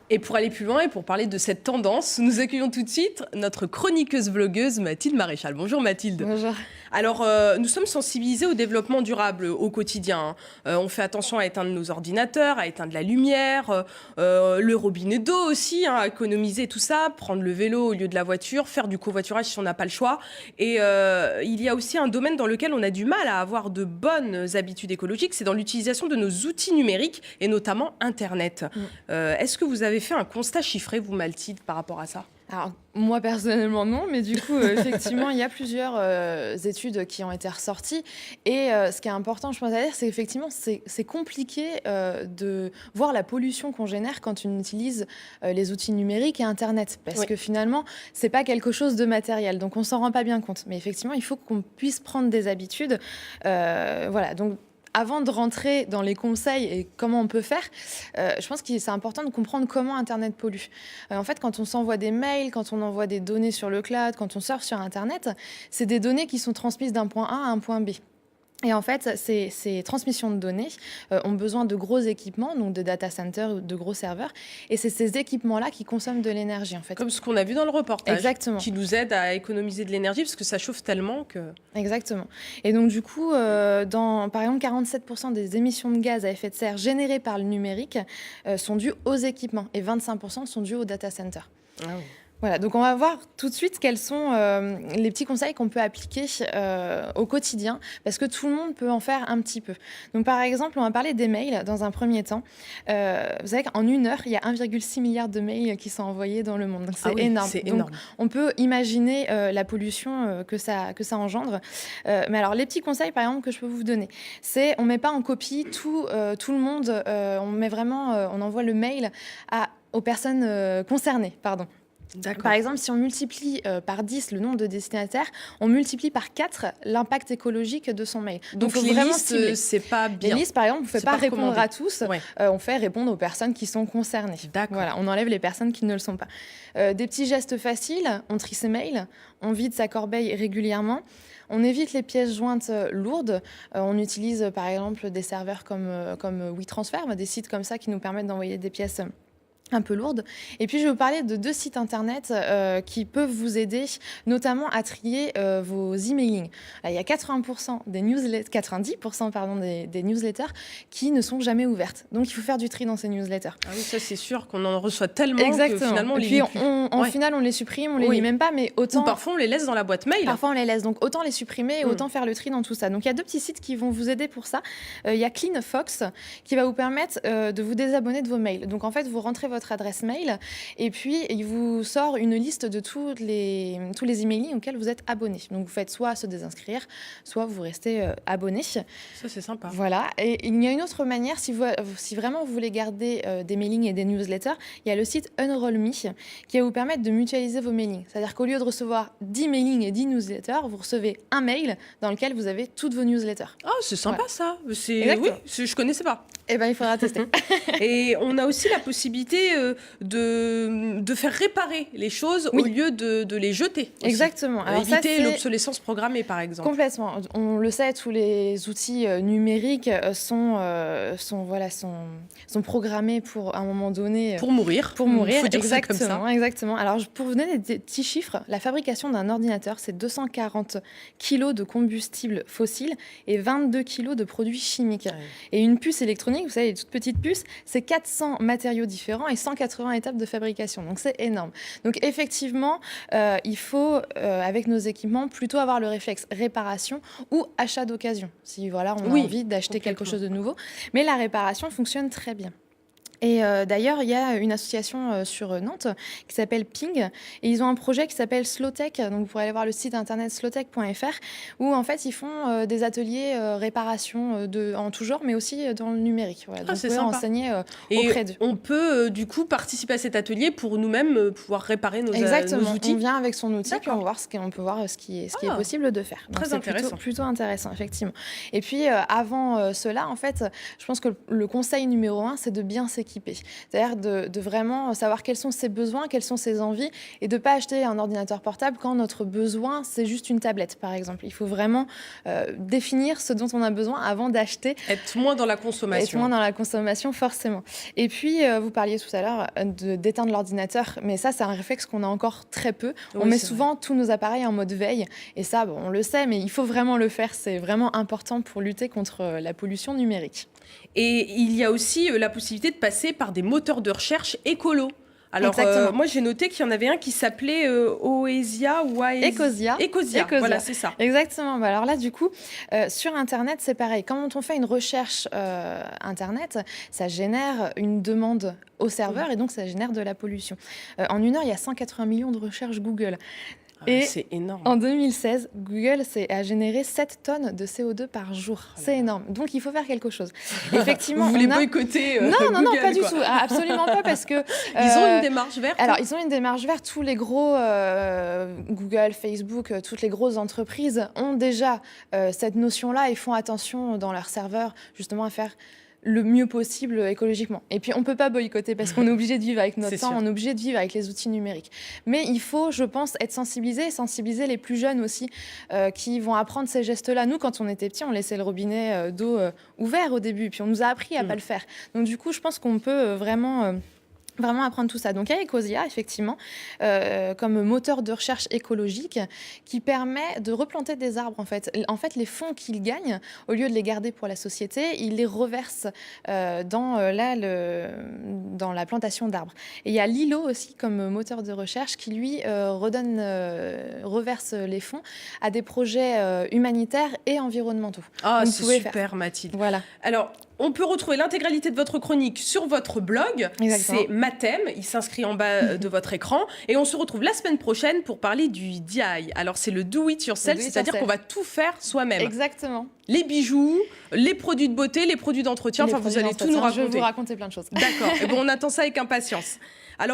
Et pour aller plus loin et pour parler de cette tendance, nous accueillons tout de suite notre chroniqueuse vlogueuse Mathilde Maréchal. Bonjour Mathilde. Bonjour. Alors, nous sommes sensibilisés au développement durable au quotidien. On fait attention à éteindre nos ordinateurs, à éteindre la lumière, le robinet d'eau aussi, à économiser tout ça, prendre le vélo au lieu de la voiture, faire du covoiturage si on n'a pas le choix. Et il y a aussi un domaine dans lequel on a du mal à avoir de bonnes habitudes écologiques, c'est dans l'utilisation de nos outils numériques et notamment Internet. Est-ce que vous avez fait un constat chiffré, vous Mathilde, par rapport à ça ? Alors, moi, personnellement, non, mais du coup, effectivement, il y a plusieurs études qui ont été ressorties. Et ce qui est important, je pense, à dire, c'est qu'effectivement, c'est compliqué de voir la pollution qu'on génère quand on utilise les outils numériques et Internet. Parce que finalement, c'est pas quelque chose de matériel. Donc, on s'en rend pas bien compte. Mais effectivement, il faut qu'on puisse prendre des habitudes. Voilà, donc... Avant de rentrer dans les conseils et comment on peut faire, je pense que c'est important de comprendre comment Internet pollue. En fait, quand on s'envoie des mails, quand on envoie des données sur le cloud, quand on surfe sur Internet, c'est des données qui sont transmises d'un point A à un point B. Et en fait, ces transmissions de données ont besoin de gros équipements, donc de data centers ou de gros serveurs. Et c'est ces équipements-là qui consomment de l'énergie, en fait. Comme ce qu'on a vu dans le reportage. Exactement. Qui nous aide à économiser de l'énergie parce que ça chauffe tellement que... Exactement. Et donc, du coup, par exemple, 47% des émissions de gaz à effet de serre générées par le numérique sont dues aux équipements et 25% sont dues aux data centers. Ah oui. Voilà, donc on va voir tout de suite quels sont les petits conseils qu'on peut appliquer au quotidien, parce que tout le monde peut en faire un petit peu. Donc par exemple, on va parler des mails dans un premier temps. Vous savez qu'en une heure, il y a 1,6 milliard de mails qui sont envoyés dans le monde. Donc c'est énorme. C'est donc, énorme. On peut imaginer la pollution que ça engendre. Mais alors les petits conseils, par exemple, que je peux vous donner, c'est on ne met pas en copie tout le monde, on met vraiment, on envoie le mail aux personnes concernées, pardon. Par exemple, si on multiplie par 10 le nombre de destinataires, on multiplie par 4 l'impact écologique de son mail. Donc les listes, c'est pas bien. Les listes, par exemple, on ne fait pas répondre à tous, ouais. On fait répondre aux personnes qui sont concernées. Voilà, on enlève les personnes qui ne le sont pas. Des petits gestes faciles, on trie ses mails, on vide sa corbeille régulièrement. On évite les pièces jointes lourdes. On utilise, par exemple, des serveurs comme WeTransfer, des sites comme ça qui nous permettent d'envoyer des pièces un peu lourde. Et puis, je vais vous parler de 2 sites internet qui peuvent vous aider, notamment à trier vos emailing. Il y a 90% des newsletters qui ne sont jamais ouvertes. Donc, il faut faire du tri dans ces newsletters. Ah oui, ça, c'est sûr qu'on en reçoit tellement Exactement. que finalement, on les lit plus. En final, on les supprime, on les lit même pas, mais autant... Ou parfois, on les laisse dans la boîte mail. Parfois, on les laisse. Donc, autant les supprimer et autant faire le tri dans tout ça. Donc, il y a 2 petits sites qui vont vous aider pour ça. Il y a CleanFox qui va vous permettre de vous désabonner de vos mails. Donc, en fait, vous rentrez votre adresse mail et puis il vous sort une liste de tous les emailing auxquels vous êtes abonné. Donc vous faites soit se désinscrire, soit vous restez abonné. Ça c'est sympa. Voilà. Et il y a une autre manière, si vraiment vous voulez garder des mailings et des newsletters, il y a le site Unroll.me qui va vous permettre de mutualiser vos mailings. C'est-à-dire qu'au lieu de recevoir 10 mailings et 10 newsletters, vous recevez un mail dans lequel vous avez toutes vos newsletters. Ah, c'est sympa ça. Oui, je connaissais pas. Eh ben, il faudra tester. Et on a aussi la possibilité de faire réparer les choses au lieu de les jeter. Aussi. Exactement. Alors éviter l'obsolescence programmée, par exemple. Complètement. On le sait, tous les outils numériques sont programmés pour, à un moment donné... Pour mourir. Pour mourir, faut dire exactement. Ça comme ça. Exactement. Alors, pour vous donner des petits chiffres, la fabrication d'un ordinateur, c'est 240 kilos de combustible fossile et 22 kilos de produits chimiques. Ouais. Et une puce électronique, vous savez, les toutes petites puces, c'est 400 matériaux différents et 180 étapes de fabrication. Donc, c'est énorme. Donc, effectivement, il faut, avec nos équipements, plutôt avoir le réflexe réparation ou achat d'occasion. Si on a envie d'acheter quelque chose de nouveau. Mais la réparation fonctionne très bien. Et d'ailleurs, il y a une association sur Nantes qui s'appelle Ping et ils ont un projet qui s'appelle Slowtech. Donc, vous pourrez aller voir le site internet slowtech.fr où en fait, ils font des ateliers réparation en tout genre, mais aussi dans le numérique. Voilà. Donc, c'est vous pouvez enseigner auprès d'eux. On peut du coup participer à cet atelier pour nous-mêmes pouvoir réparer nos outils. On vient avec son outil puis on peut voir ce qui est possible de faire. Donc, très intéressant. Plutôt intéressant, effectivement. Et puis, avant cela, en fait, je pense que le conseil numéro 1, c'est de bien s'équiper. s'équiper. C'est-à-dire de vraiment savoir quels sont ses besoins, quelles sont ses envies, et de ne pas acheter un ordinateur portable quand notre besoin, c'est juste une tablette, par exemple. Il faut vraiment définir ce dont on a besoin avant d'acheter. Être moins dans la consommation. Être moins dans la consommation, forcément. Et puis, vous parliez tout à l'heure d'éteindre l'ordinateur, mais ça, c'est un réflexe qu'on a encore très peu. Oui, on met souvent tous nos appareils en mode veille, et ça, bon, on le sait, mais il faut vraiment le faire. C'est vraiment important pour lutter contre la pollution numérique. Et il y a aussi la possibilité de passer par des moteurs de recherche écolos. Alors, moi, j'ai noté qu'il y en avait un qui s'appelait Oesia ou Ecosia. Ecosia, voilà, c'est ça. Exactement. Alors là, du coup, sur Internet, c'est pareil. Quand on fait une recherche Internet, ça génère une demande au serveur et donc ça génère de la pollution. En une heure, il y a 180 millions de recherches Google. Et c'est énorme. En 2016, Google a généré 7 tonnes de CO2 par jour. C'est énorme. Donc, il faut faire quelque chose. Effectivement, vous voulez boycotter non, Google, non, pas du quoi. tout. Absolument pas, parce que... Ils ont une démarche verte. Alors, ils ont une démarche verte. Tous les gros Google, Facebook, toutes les grosses entreprises ont déjà cette notion-là et font attention dans leurs serveurs, justement, à faire le mieux possible écologiquement. Et puis, on ne peut pas boycotter parce qu'on est obligé de vivre avec notre temps, on est obligé de vivre avec les outils numériques. Mais il faut, je pense, être sensibiliser les plus jeunes aussi qui vont apprendre ces gestes-là. Nous, quand on était petits, on laissait le robinet d'eau ouvert au début, puis on nous a appris à ne pas le faire. Donc, du coup, je pense qu'on peut vraiment apprendre tout ça. Donc, il y a Ecosia, effectivement, comme moteur de recherche écologique qui permet de replanter des arbres, en fait. En fait, les fonds qu'ils gagnent, au lieu de les garder pour la société, ils les reversent dans la plantation d'arbres. Et il y a Lilo aussi, comme moteur de recherche, qui, lui, reverse les fonds à des projets humanitaires et environnementaux. Ah, c'est super, Mathilde. Voilà. Alors, on peut retrouver l'intégralité de votre chronique sur votre blog. C'est Mathem, il s'inscrit en bas de votre écran. Et on se retrouve la semaine prochaine pour parler du DIY. Alors, c'est le do it yourself, c'est-à-dire qu'on va tout faire soi-même. Exactement. Les bijoux, les produits de beauté, les produits d'entretien. Enfin, vous allez tout nous raconter. Je vais vous raconter plein de choses. D'accord. Et bon, on attend ça avec impatience.